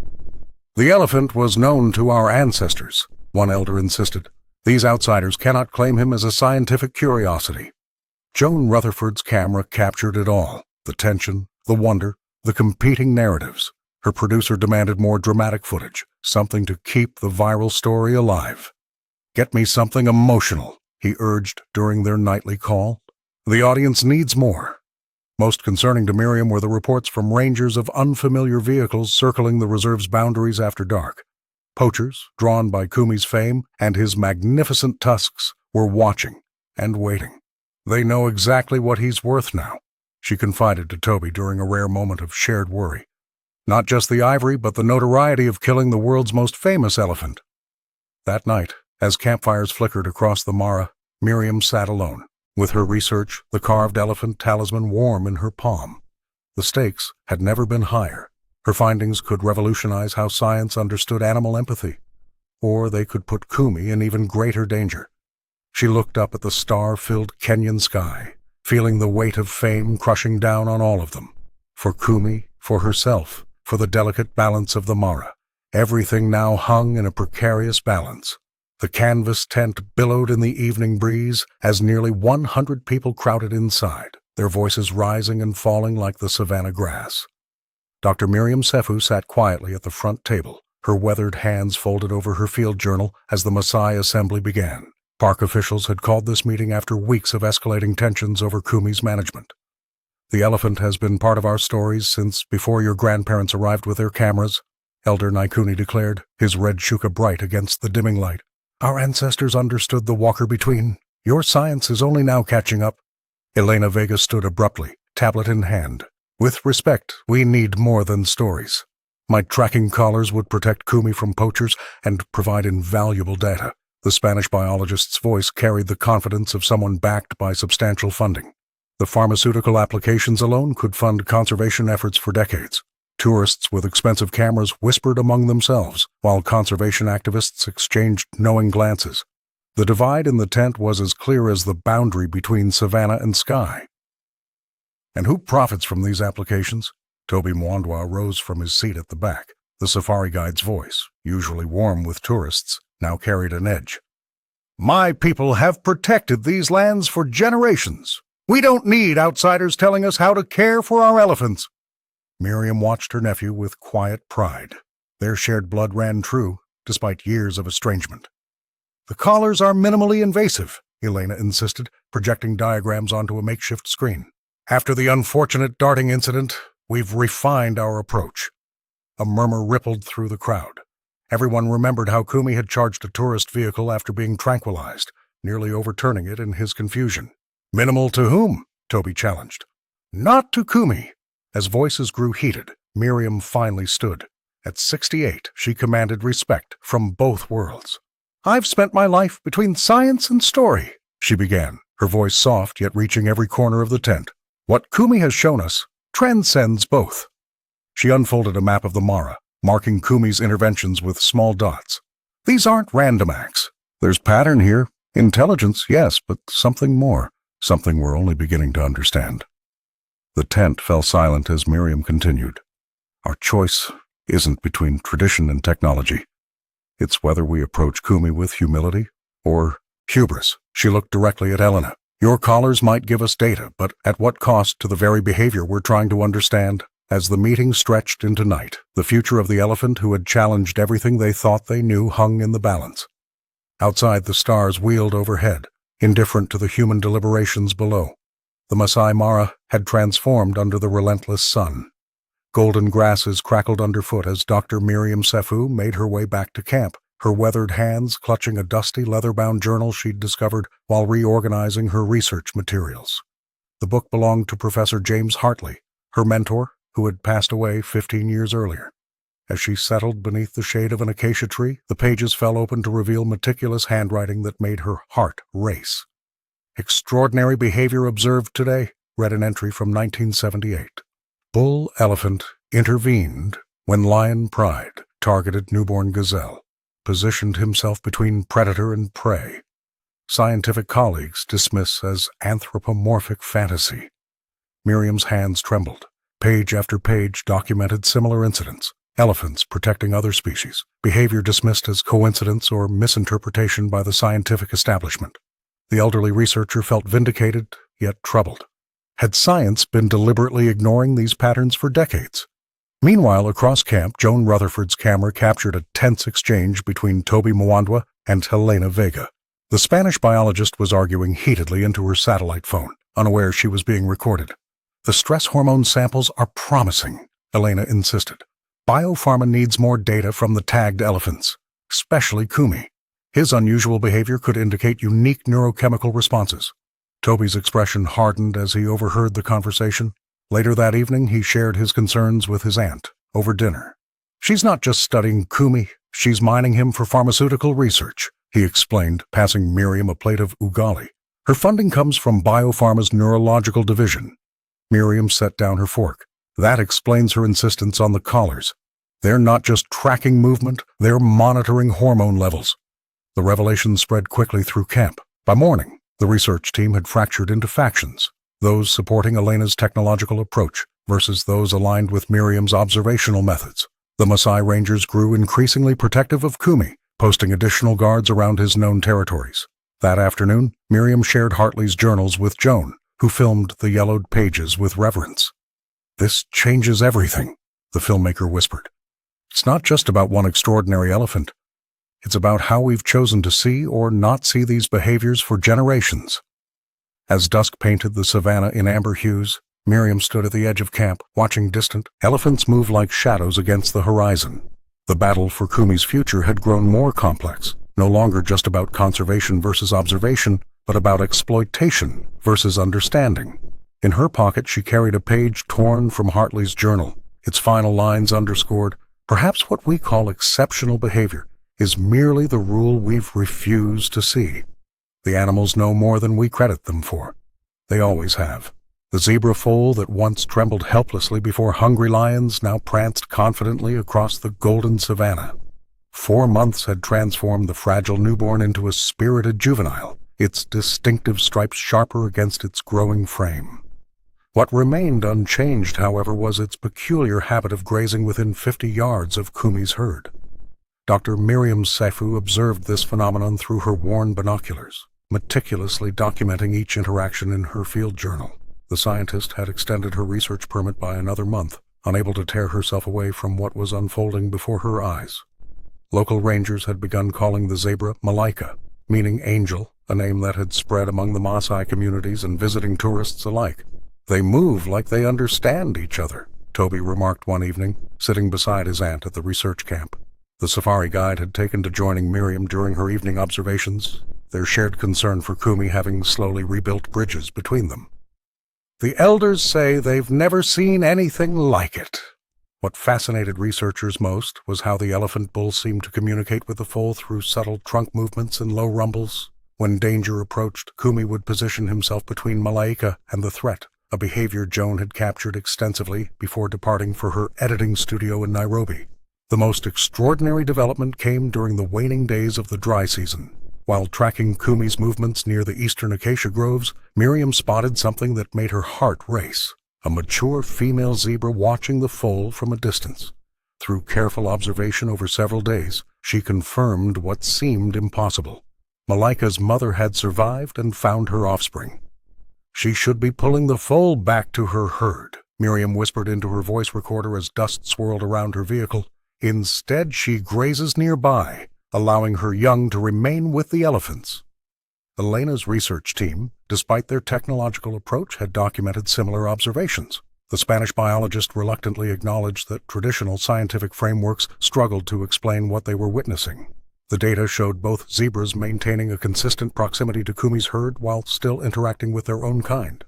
"The elephant was known to our ancestors," one elder insisted. "These outsiders cannot claim him as a scientific curiosity." Joan Rutherford's camera captured it all: the tension, the wonder, the competing narratives. Her producer demanded more dramatic footage, something to keep the viral story alive. "Get me something emotional," he urged during their nightly call. "The audience needs more." Most concerning to Miriam were the reports from rangers of unfamiliar vehicles circling the reserve's boundaries after dark. Poachers, drawn by Kumi's fame and his magnificent tusks, were watching and waiting. "They know exactly what he's worth now," she confided to Toby during a rare moment of shared worry. "Not just the ivory, but the notoriety of killing the world's most famous elephant." That night, as campfires flickered across the Mara, Miriam sat alone, with her research, the carved elephant talisman warm in her palm. The stakes had never been higher. Her findings could revolutionize how science understood animal empathy, or they could put Kumi in even greater danger. She looked up at the star-filled Kenyan sky, feeling the weight of fame crushing down on all of them. For Kumi, for herself, for the delicate balance of the Mara. Everything now hung in a precarious balance. The canvas tent billowed in the evening breeze as nearly 100 people crowded inside, their voices rising and falling like the savanna grass. Dr. Miriam Sefu sat quietly at the front table, her weathered hands folded over her field journal as the Maasai assembly began. Park officials had called this meeting after weeks of escalating tensions over Kumi's management. "The elephant has been part of our stories since before your grandparents arrived with their cameras," Elder Naikuni declared, his red shuka bright against the dimming light. "Our ancestors understood the walker between. Your science is only now catching up." Elena Vega stood abruptly, tablet in hand. "With respect, we need more than stories. My tracking collars would protect Kumi from poachers and provide invaluable data." The Spanish biologist's voice carried the confidence of someone backed by substantial funding. The pharmaceutical applications alone could fund conservation efforts for decades. Tourists with expensive cameras whispered among themselves, while conservation activists exchanged knowing glances. The divide in the tent was as clear as the boundary between savanna and sky. "And who profits from these applications?" Toby Mwandwa rose from his seat at the back. The safari guide's voice, usually warm with tourists, now carried an edge. "My people have protected these lands for generations. We don't need outsiders telling us how to care for our elephants." Miriam watched her nephew with quiet pride. Their shared blood ran true, despite years of estrangement. "The collars are minimally invasive," Elena insisted, projecting diagrams onto a makeshift screen. "After the unfortunate darting incident, we've refined our approach." A murmur rippled through the crowd. Everyone remembered how Kumi had charged a tourist vehicle after being tranquilized, nearly overturning it in his confusion. "Minimal to whom?" Toby challenged. "Not to Kumi." As voices grew heated, Miriam finally stood. At 68, she commanded respect from both worlds. "I've spent my life between science and story," she began, her voice soft yet reaching every corner of the tent. "What Kumi has shown us transcends both." She unfolded a map of the Mara, marking Kumi's interventions with small dots. "These aren't random acts. There's pattern here. Intelligence, yes, but something more. Something we're only beginning to understand." The tent fell silent as Miriam continued. "Our choice isn't between tradition and technology. It's whether we approach Kumi with humility or hubris." She looked directly at Elena. "Your collars might give us data, but at what cost to the very behavior we're trying to understand?" As the meeting stretched into night, the future of the elephant who had challenged everything they thought they knew hung in the balance. Outside, the stars wheeled overhead, indifferent to the human deliberations below. The Maasai Mara had transformed under the relentless sun. Golden grasses crackled underfoot as Dr. Miriam Sefu made her way back to camp, her weathered hands clutching a dusty leather-bound journal she'd discovered while reorganizing her research materials. The book belonged to Professor James Hartley, her mentor, who had passed away 15 years earlier. As she settled beneath the shade of an acacia tree, the pages fell open to reveal meticulous handwriting that made her heart race. "Extraordinary behavior observed today," read an entry from 1978. "Bull elephant intervened when lion pride targeted newborn gazelle, positioned himself between predator and prey. Scientific colleagues dismiss as anthropomorphic fantasy." Miriam's hands trembled. Page after page documented similar incidents. Elephants protecting other species, behavior dismissed as coincidence or misinterpretation by the scientific establishment. The elderly researcher felt vindicated, yet troubled. Had science been deliberately ignoring these patterns for decades? Meanwhile, across camp, Joan Rutherford's camera captured a tense exchange between Toby Mwandwa and Helena Vega. The Spanish biologist was arguing heatedly into her satellite phone, unaware she was being recorded. "The stress hormone samples are promising," Helena insisted. "Biopharma needs more data from the tagged elephants, especially Kumi. His unusual behavior could indicate unique neurochemical responses." Toby's expression hardened as he overheard the conversation. Later that evening, he shared his concerns with his aunt over dinner. "She's not just studying Kumi, she's mining him for pharmaceutical research," he explained, passing Miriam a plate of ugali. "Her funding comes from Biopharma's neurological division." Miriam set down her fork. That explains her insistence on the collars. They're not just tracking movement, they're monitoring hormone levels. The revelation spread quickly through camp. By morning, the research team had fractured into factions, those supporting Elena's technological approach versus those aligned with Miriam's observational methods. The Maasai Rangers grew increasingly protective of Kumi, posting additional guards around his known territories. That afternoon, Miriam shared Hartley's journals with Joan, who filmed the yellowed pages with reverence. "This changes everything," the filmmaker whispered. "It's not just about one extraordinary elephant. It's about how we've chosen to see or not see these behaviors for generations." As dusk painted the savanna in amber hues, Miriam stood at the edge of camp, watching distant elephants move like shadows against the horizon. The battle for Kumi's future had grown more complex, no longer just about conservation versus observation, but about exploitation versus understanding. In her pocket, she carried a page torn from Hartley's journal, its final lines underscored. "Perhaps what we call exceptional behavior is merely the rule we've refused to see. The animals know more than we credit them for. They always have." The zebra foal that once trembled helplessly before hungry lions now pranced confidently across the golden savanna. 4 months had transformed the fragile newborn into a spirited juvenile, its distinctive stripes sharper against its growing frame. What remained unchanged, however, was its peculiar habit of grazing within 50 yards of Kumi's herd. Dr. Miriam Saifu observed this phenomenon through her worn binoculars, meticulously documenting each interaction in her field journal. The scientist had extended her research permit by another month, unable to tear herself away from what was unfolding before her eyes. Local rangers had begun calling the zebra Malaika, meaning angel, a name that had spread among the Maasai communities and visiting tourists alike. "They move like they understand each other," Toby remarked one evening, sitting beside his aunt at the research camp. The safari guide had taken to joining Miriam during her evening observations, their shared concern for Kumi having slowly rebuilt bridges between them. "The elders say they've never seen anything like it." What fascinated researchers most was how the elephant bull seemed to communicate with the foal through subtle trunk movements and low rumbles. When danger approached, Kumi would position himself between Malaika and the threat, a behavior Joan had captured extensively before departing for her editing studio in Nairobi. The most extraordinary development came during the waning days of the dry season. While tracking Kumi's movements near the eastern acacia groves, Miriam spotted something that made her heart race: a mature female zebra watching the foal from a distance. Through careful observation over several days, she confirmed what seemed impossible. Malaika's mother had survived and found her offspring. "She should be pulling the foal back to her herd," Miriam whispered into her voice recorder as dust swirled around her vehicle. "Instead, she grazes nearby, allowing her young to remain with the elephants." Elena's research team, despite their technological approach, had documented similar observations. The Spanish biologist reluctantly acknowledged that traditional scientific frameworks struggled to explain what they were witnessing. The data showed both zebras maintaining a consistent proximity to Kumi's herd while still interacting with their own kind.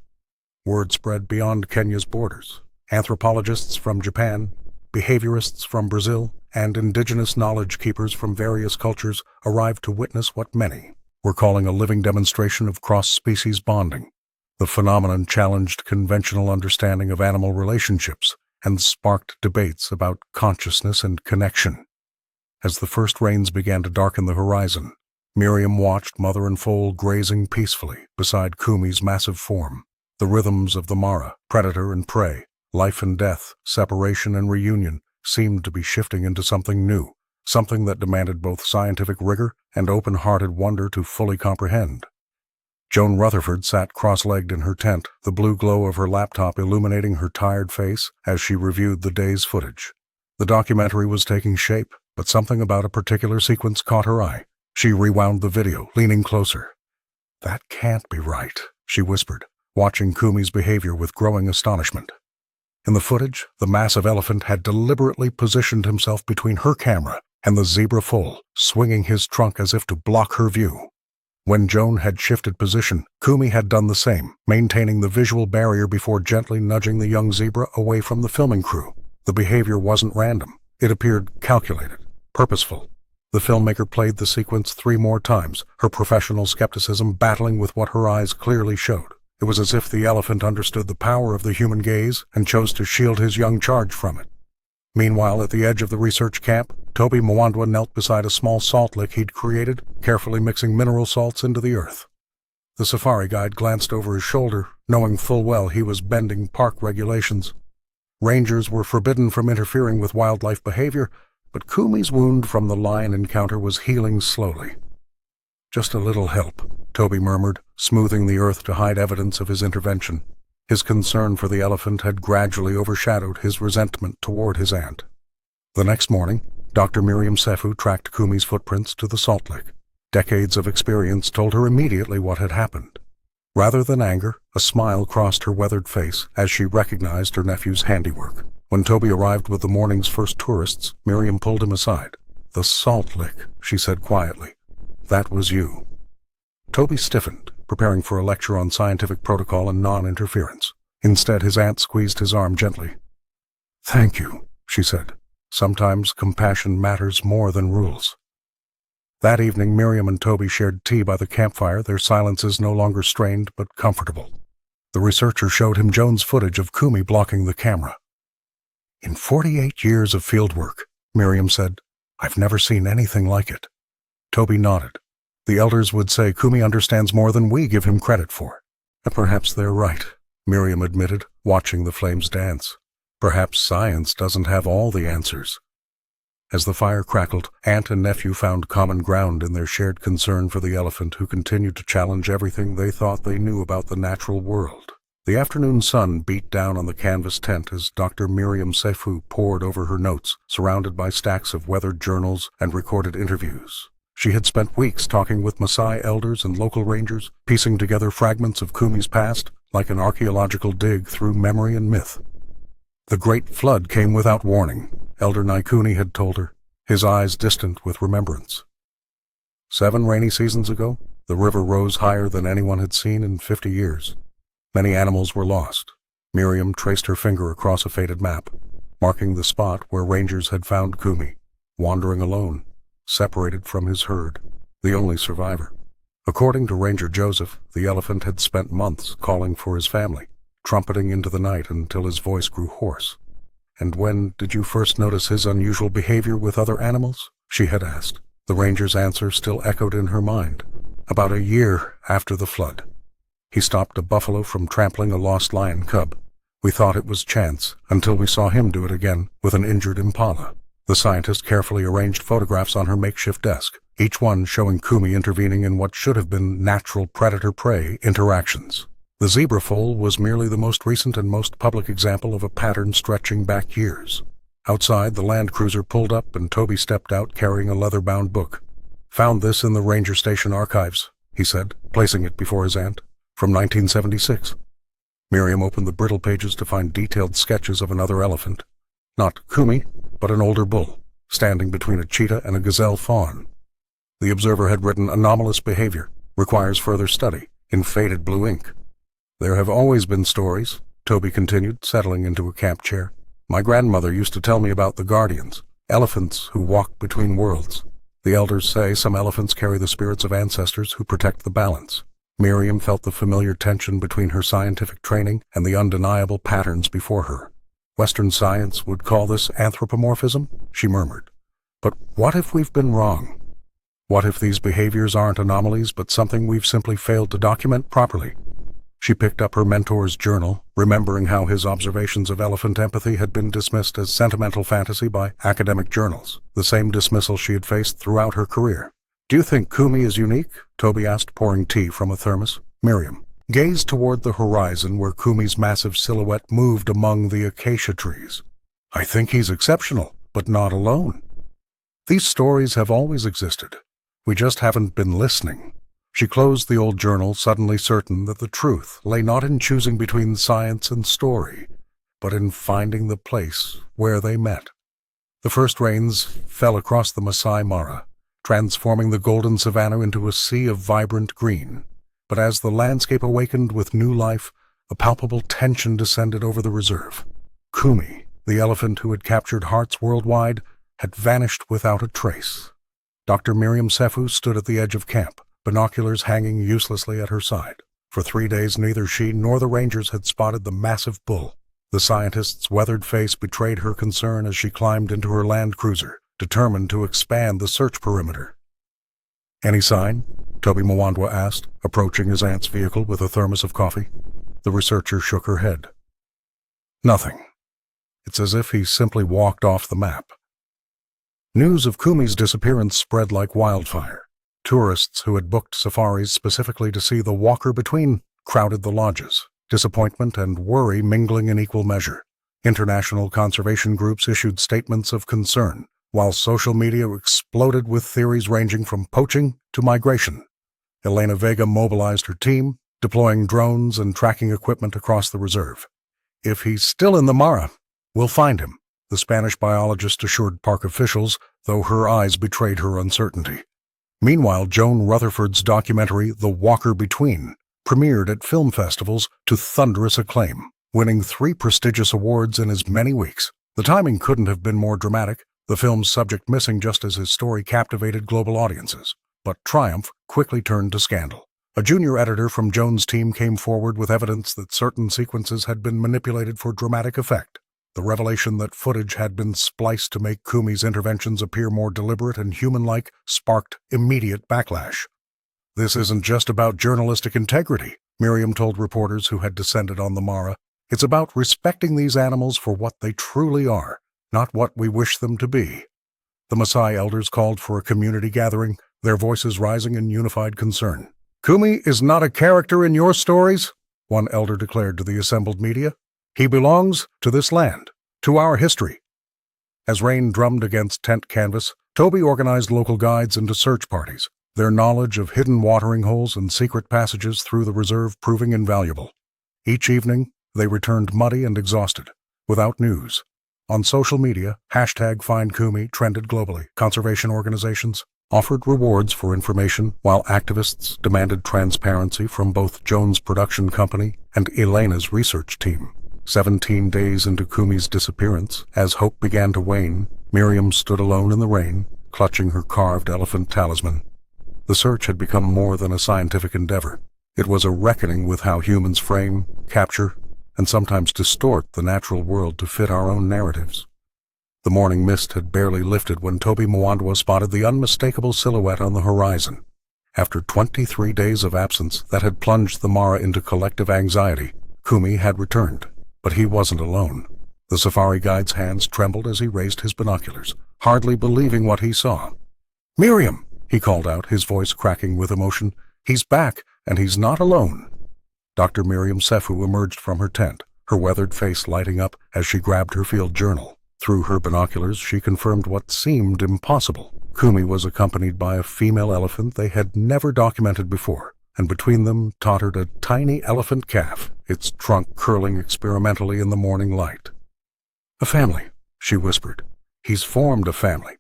Word spread beyond Kenya's borders. Anthropologists from Japan, behaviorists from Brazil, and indigenous knowledge keepers from various cultures arrived to witness what many were calling a living demonstration of cross-species bonding. The phenomenon challenged conventional understanding of animal relationships and sparked debates about consciousness and connection. As the first rains began to darken the horizon, Miriam watched mother and foal grazing peacefully beside Kumi's massive form. The rhythms of the Mara, predator and prey, life and death, separation and reunion, seemed to be shifting into something new, something that demanded both scientific rigor and open-hearted wonder to fully comprehend. Joan Rutherford sat cross-legged in her tent, the blue glow of her laptop illuminating her tired face as she reviewed the day's footage. The documentary was taking shape, but something about a particular sequence caught her eye. She rewound the video, leaning closer. "That can't be right," she whispered, watching Kumi's behavior with growing astonishment. In the footage, the massive elephant had deliberately positioned himself between her camera and the zebra foal, swinging his trunk as if to block her view. When Joan had shifted position, Kumi had done the same, maintaining the visual barrier before gently nudging the young zebra away from the filming crew. The behavior wasn't random. It appeared calculated, purposeful. The filmmaker played the sequence 3 more times, her professional skepticism battling with what her eyes clearly showed. It was as if the elephant understood the power of the human gaze and chose to shield his young charge from it. Meanwhile, at the edge of the research camp, Toby Mwandwa knelt beside a small salt lick he'd created, carefully mixing mineral salts into the earth. The safari guide glanced over his shoulder, knowing full well he was bending park regulations. Rangers were forbidden from interfering with wildlife behavior, but Kumi's wound from the lion encounter was healing slowly. "Just a little help," Toby murmured, smoothing the earth to hide evidence of his intervention. His concern for the elephant had gradually overshadowed his resentment toward his aunt. The next morning, Dr. Miriam Sefu tracked Kumi's footprints to the salt lick. Decades of experience told her immediately what had happened. Rather than anger, a smile crossed her weathered face as she recognized her nephew's handiwork. When Toby arrived with the morning's first tourists, Miriam pulled him aside. "The salt lick," she said quietly. "That was you." Toby stiffened, preparing for a lecture on scientific protocol and non-interference. Instead, his aunt squeezed his arm gently. "Thank you," she said. "Sometimes compassion matters more than rules." That evening, Miriam and Toby shared tea by the campfire, their silences no longer strained but comfortable. The researcher showed him Joan's footage of Kumi blocking the camera. "In 48 years of fieldwork," Miriam said, "I've never seen anything like it." Toby nodded. "The elders would say Kumi understands more than we give him credit for." "Perhaps they're right," Miriam admitted, watching the flames dance. "Perhaps science doesn't have all the answers." As the fire crackled, aunt and nephew found common ground in their shared concern for the elephant, who continued to challenge everything they thought they knew about the natural world. The afternoon sun beat down on the canvas tent as Dr. Miriam Sefu pored over her notes, surrounded by stacks of weathered journals and recorded interviews. She had spent weeks talking with Maasai elders and local rangers, piecing together fragments of Kumi's past like an archaeological dig through memory and myth. The Great Flood came without warning, Elder Naikuni had told her, his eyes distant with remembrance. 7 rainy seasons ago, the river rose higher than anyone had seen in 50 years. Many animals were lost. Miriam traced her finger across a faded map, marking the spot where rangers had found Kumi, wandering alone, separated from his herd, the only survivor. According to Ranger Joseph, the elephant had spent months calling for his family, trumpeting into the night until his voice grew hoarse. "And when did you first notice his unusual behavior with other animals?" she had asked. The ranger's answer still echoed in her mind. "About a year after the flood. He stopped a buffalo from trampling a lost lion cub. We thought it was chance, until we saw him do it again with an injured impala." The scientist carefully arranged photographs on her makeshift desk, each one showing Kumi intervening in what should have been natural predator-prey interactions. The zebra foal was merely the most recent and most public example of a pattern stretching back years. Outside, the land cruiser pulled up and Toby stepped out carrying a leather-bound book. "Found this in the ranger station archives," he said, placing it before his aunt. "From 1976. Miriam opened the brittle pages to find detailed sketches of another elephant. Not Kumi, but an older bull, standing between a cheetah and a gazelle fawn. The observer had written anomalous behavior, requires further study, in faded blue ink. "There have always been stories," Toby continued, settling into a camp chair. My grandmother used to tell me about the guardians, elephants who walk between worlds. The elders say some elephants carry the spirits of ancestors who protect the balance. Miriam felt the familiar tension between her scientific training and the undeniable patterns before her. Western science would call this anthropomorphism, she murmured. But what if we've been wrong? What if these behaviors aren't anomalies but something we've simply failed to document properly? She picked up her mentor's journal, remembering how his observations of elephant empathy had been dismissed as sentimental fantasy by academic journals, the same dismissal she had faced throughout her career. Do you think Kumi is unique? Toby asked, pouring tea from a thermos. Miriam gazed toward the horizon where Kumi's massive silhouette moved among the acacia trees. I think he's exceptional, but not alone. These stories have always existed. We just haven't been listening. She closed the old journal, suddenly certain that the truth lay not in choosing between science and story, but in finding the place where they met. The first rains fell across the Masai Mara, transforming the golden savanna into a sea of vibrant green. But as the landscape awakened with new life, a palpable tension descended over the reserve. Kumi, the elephant who had captured hearts worldwide, had vanished without a trace. Dr. Miriam Sefu stood at the edge of camp, binoculars hanging uselessly at her side. For 3 days neither she nor the rangers had spotted the massive bull. The scientist's weathered face betrayed her concern as she climbed into her land cruiser, determined to expand the search perimeter. Any sign? Toby Mwandwa asked, approaching his aunt's vehicle with a thermos of coffee. The researcher shook her head. Nothing. It's as if he simply walked off the map. News of Kumi's disappearance spread like wildfire. Tourists who had booked safaris specifically to see the walker between crowded the lodges, disappointment and worry mingling in equal measure. International conservation groups issued statements of concern, while social media exploded with theories ranging from poaching to migration. Elena Vega mobilized her team, deploying drones and tracking equipment across the reserve. If he's still in the Mara, we'll find him, the Spanish biologist assured park officials, though her eyes betrayed her uncertainty. Meanwhile, Joan Rutherford's documentary, The Walker Between, premiered at film festivals to thunderous acclaim, winning 3 prestigious awards in as many weeks. The timing couldn't have been more dramatic, the film's subject missing just as his story captivated global audiences. But triumph quickly turned to scandal. A junior editor from Joan's team came forward with evidence that certain sequences had been manipulated for dramatic effect. The revelation that footage had been spliced to make Kumi's interventions appear more deliberate and human-like sparked immediate backlash. This isn't just about journalistic integrity, Miriam told reporters who had descended on the Mara. It's about respecting these animals for what they truly are, not what we wish them to be. The Maasai elders called for a community gathering, their voices rising in unified concern. Kumi is not a character in your stories, one elder declared to the assembled media. He belongs to this land, to our history. As rain drummed against tent canvas, Toby organized local guides into search parties, their knowledge of hidden watering holes and secret passages through the reserve proving invaluable. Each evening, they returned muddy and exhausted, without news. On social media, #FindKumi trended globally. Conservation organizations offered rewards for information, while activists demanded transparency from both Joan's production company and Elena's research team. 17 days into Kumi's disappearance, as hope began to wane, Miriam stood alone in the rain, clutching her carved elephant talisman. The search had become more than a scientific endeavor. It was a reckoning with how humans frame, capture, and sometimes distort the natural world to fit our own narratives. The morning mist had barely lifted when Toby Mwandwa spotted the unmistakable silhouette on the horizon. After 23 days of absence that had plunged the Mara into collective anxiety, Kumi had returned. But he wasn't alone. The safari guide's hands trembled as he raised his binoculars, hardly believing what he saw. "Miriam!" he called out, his voice cracking with emotion. "He's back, and he's not alone." Dr. Miriam Sefu emerged from her tent, her weathered face lighting up as she grabbed her field journal. Through her binoculars, she confirmed what seemed impossible. Kumi was accompanied by a female elephant they had never documented before, and between them tottered a tiny elephant calf, its trunk curling experimentally in the morning light. "A family," she whispered. "He's formed a family."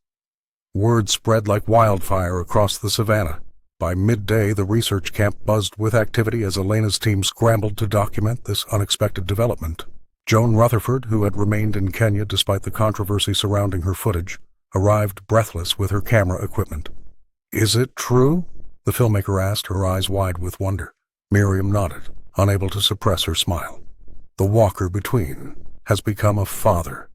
Word spread like wildfire across the savannah. By midday, the research camp buzzed with activity as Elena's team scrambled to document this unexpected development. Joan Rutherford, who had remained in Kenya despite the controversy surrounding her footage, arrived breathless with her camera equipment. "Is it true?" the filmmaker asked, her eyes wide with wonder. Miriam nodded, unable to suppress her smile. "The walker between has become a father."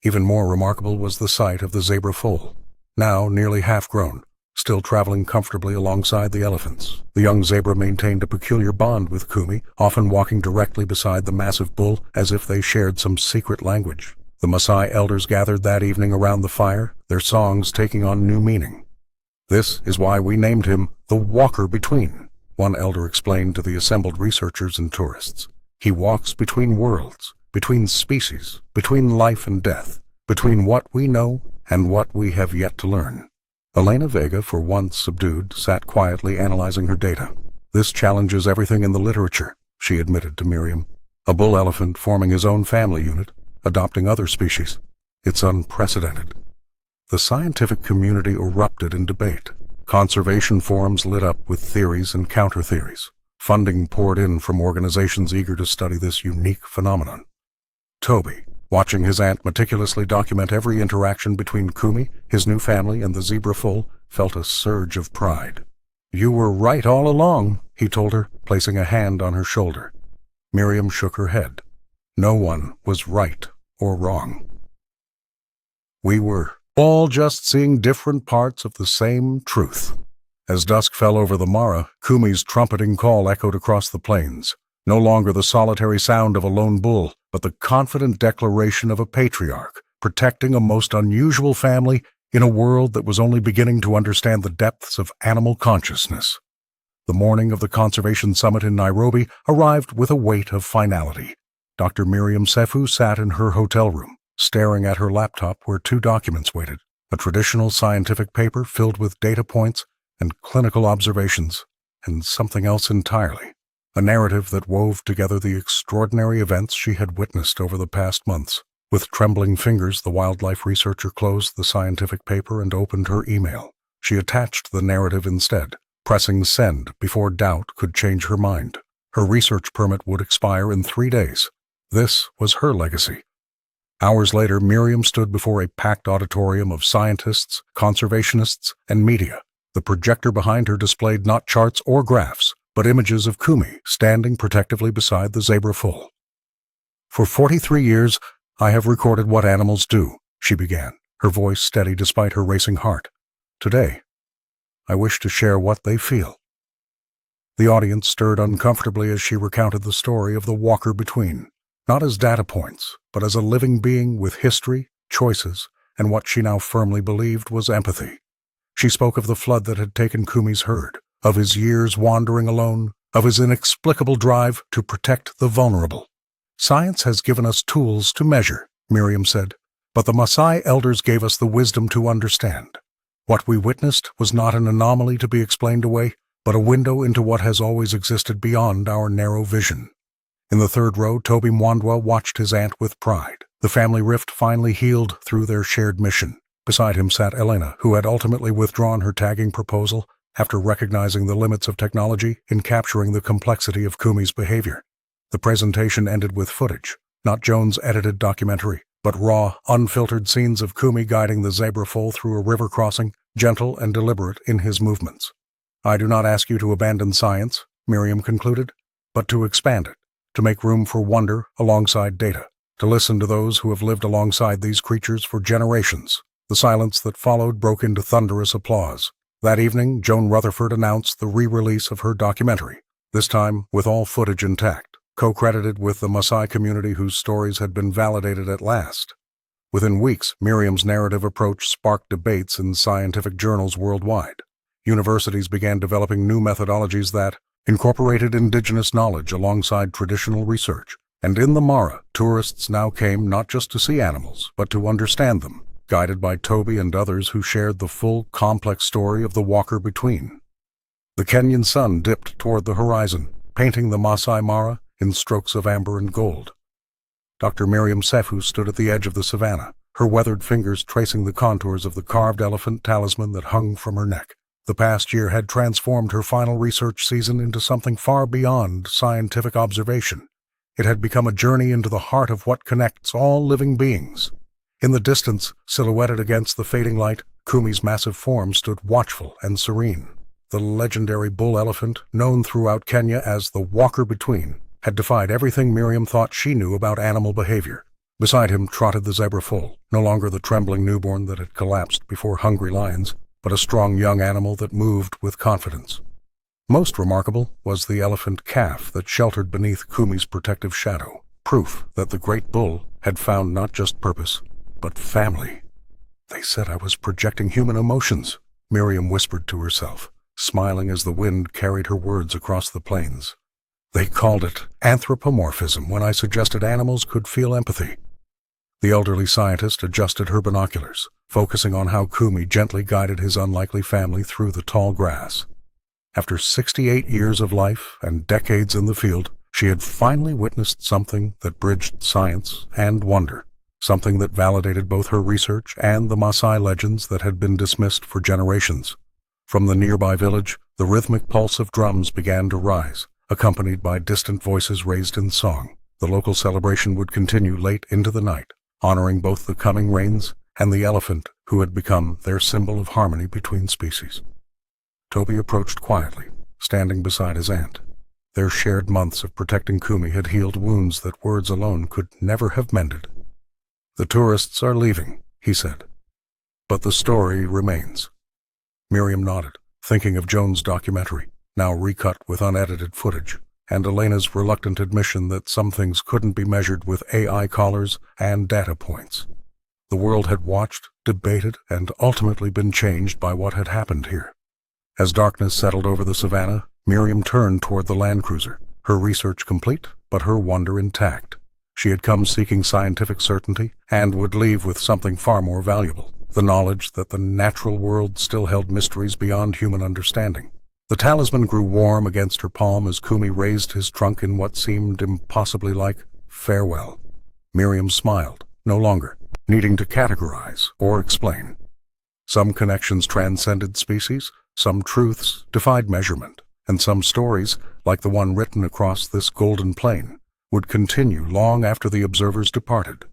Even more remarkable was the sight of the zebra foal, now nearly half-grown, still traveling comfortably alongside the elephants. The young zebra maintained a peculiar bond with Kumi, often walking directly beside the massive bull as if they shared some secret language. The Maasai elders gathered that evening around the fire, their songs taking on new meaning. "This is why we named him the Walker Between," one elder explained to the assembled researchers and tourists. "He walks between worlds, between species, between life and death, between what we know and what we have yet to learn." Elena Vega, for once subdued, sat quietly analyzing her data. "This challenges everything in the literature," she admitted to Miriam. "A bull elephant forming his own family unit, adopting other species. It's unprecedented." The scientific community erupted in debate. Conservation forums lit up with theories and counter-theories. Funding poured in from organizations eager to study this unique phenomenon. Toby, watching his aunt meticulously document every interaction between Kumi, his new family, and the zebra foal, felt a surge of pride. "You were right all along," he told her, placing a hand on her shoulder. Miriam shook her head. No one was right or wrong. "We were all just seeing different parts of the same truth." As dusk fell over the Mara, Kumi's trumpeting call echoed across the plains. No longer the solitary sound of a lone bull, but the confident declaration of a patriarch, protecting a most unusual family in a world that was only beginning to understand the depths of animal consciousness. The morning of the Conservation Summit in Nairobi arrived with a weight of finality. Dr. Miriam Sefu sat in her hotel room, staring at her laptop where two documents waited, a traditional scientific paper filled with data points and clinical observations, and something else entirely. A narrative that wove together the extraordinary events she had witnessed over the past months. With trembling fingers, the wildlife researcher closed the scientific paper and opened her email. She attached the narrative instead, pressing send before doubt could change her mind. Her research permit would expire in 3 days. This was her legacy. Hours later, Miriam stood before a packed auditorium of scientists, conservationists, and media. The projector behind her displayed not charts or graphs, but images of Kumi standing protectively beside the zebra foal. "For 43 years, I have recorded what animals do," she began, her voice steady despite her racing heart. "Today, I wish to share what they feel." The audience stirred uncomfortably as she recounted the story of the walker between, not as data points, but as a living being with history, choices, and what she now firmly believed was empathy. She spoke of the flood that had taken Kumi's herd, of his years wandering alone, of his inexplicable drive to protect the vulnerable. "Science has given us tools to measure," Miriam said, "but the Maasai elders gave us the wisdom to understand. What we witnessed was not an anomaly to be explained away, but a window into what has always existed beyond our narrow vision." In the third row, Toby Mwandwa watched his aunt with pride. The family rift finally healed through their shared mission. Beside him sat Elena, who had ultimately withdrawn her tagging proposal after recognizing the limits of technology in capturing the complexity of Kumi's behavior. The presentation ended with footage, not Joan's edited documentary, but raw, unfiltered scenes of Kumi guiding the zebra foal through a river crossing, gentle and deliberate in his movements. "I do not ask you to abandon science," Miriam concluded, "but to expand it, to make room for wonder alongside data, to listen to those who have lived alongside these creatures for generations." The silence that followed broke into thunderous applause. That evening, Joan Rutherford announced the re-release of her documentary, this time with all footage intact, co-credited with the Maasai community whose stories had been validated at last. Within weeks, Miriam's narrative approach sparked debates in scientific journals worldwide. Universities began developing new methodologies that incorporated indigenous knowledge alongside traditional research. And in the Mara, tourists now came not just to see animals, but to understand them, guided by Toby and others who shared the full, complex story of the walker between. The Kenyan sun dipped toward the horizon, painting the Maasai Mara in strokes of amber and gold. Dr. Miriam Sefu stood at the edge of the savannah, her weathered fingers tracing the contours of the carved elephant talisman that hung from her neck. The past year had transformed her final research season into something far beyond scientific observation. It had become a journey into the heart of what connects all living beings. In the distance, silhouetted against the fading light, Kumi's massive form stood watchful and serene. The legendary bull elephant, known throughout Kenya as the Walker Between, had defied everything Miriam thought she knew about animal behavior. Beside him trotted the zebra foal, no longer the trembling newborn that had collapsed before hungry lions, but a strong young animal that moved with confidence. Most remarkable was the elephant calf that sheltered beneath Kumi's protective shadow, proof that the great bull had found not just purpose, but family. They said I was projecting human emotions, Miriam whispered to herself, smiling as the wind carried her words across the plains. They called it anthropomorphism when I suggested animals could feel empathy. The elderly scientist adjusted her binoculars, focusing on how Kumi gently guided his unlikely family through the tall grass. After 68 years of life and decades in the field, she had finally witnessed something that bridged science and wonder, something that validated both her research and the Maasai legends that had been dismissed for generations. From the nearby village, the rhythmic pulse of drums began to rise, accompanied by distant voices raised in song. The local celebration would continue late into the night, honoring both the coming rains and the elephant who had become their symbol of harmony between species. Toby approached quietly, standing beside his aunt. Their shared months of protecting Kumi had healed wounds that words alone could never have mended. "The tourists are leaving," he said. "But the story remains." Miriam nodded, thinking of Joan's documentary, now recut with unedited footage, and Elena's reluctant admission that some things couldn't be measured with AI collars and data points. The world had watched, debated, and ultimately been changed by what had happened here. As darkness settled over the savannah, Miriam turned toward the Land Cruiser, her research complete, but her wonder intact. She had come seeking scientific certainty and would leave with something far more valuable, the knowledge that the natural world still held mysteries beyond human understanding. The talisman grew warm against her palm as Kumi raised his trunk in what seemed impossibly like farewell. Miriam smiled, no longer needing to categorize or explain. Some connections transcended species, some truths defied measurement, and some stories, like the one written across this golden plain, would continue long after the observers departed.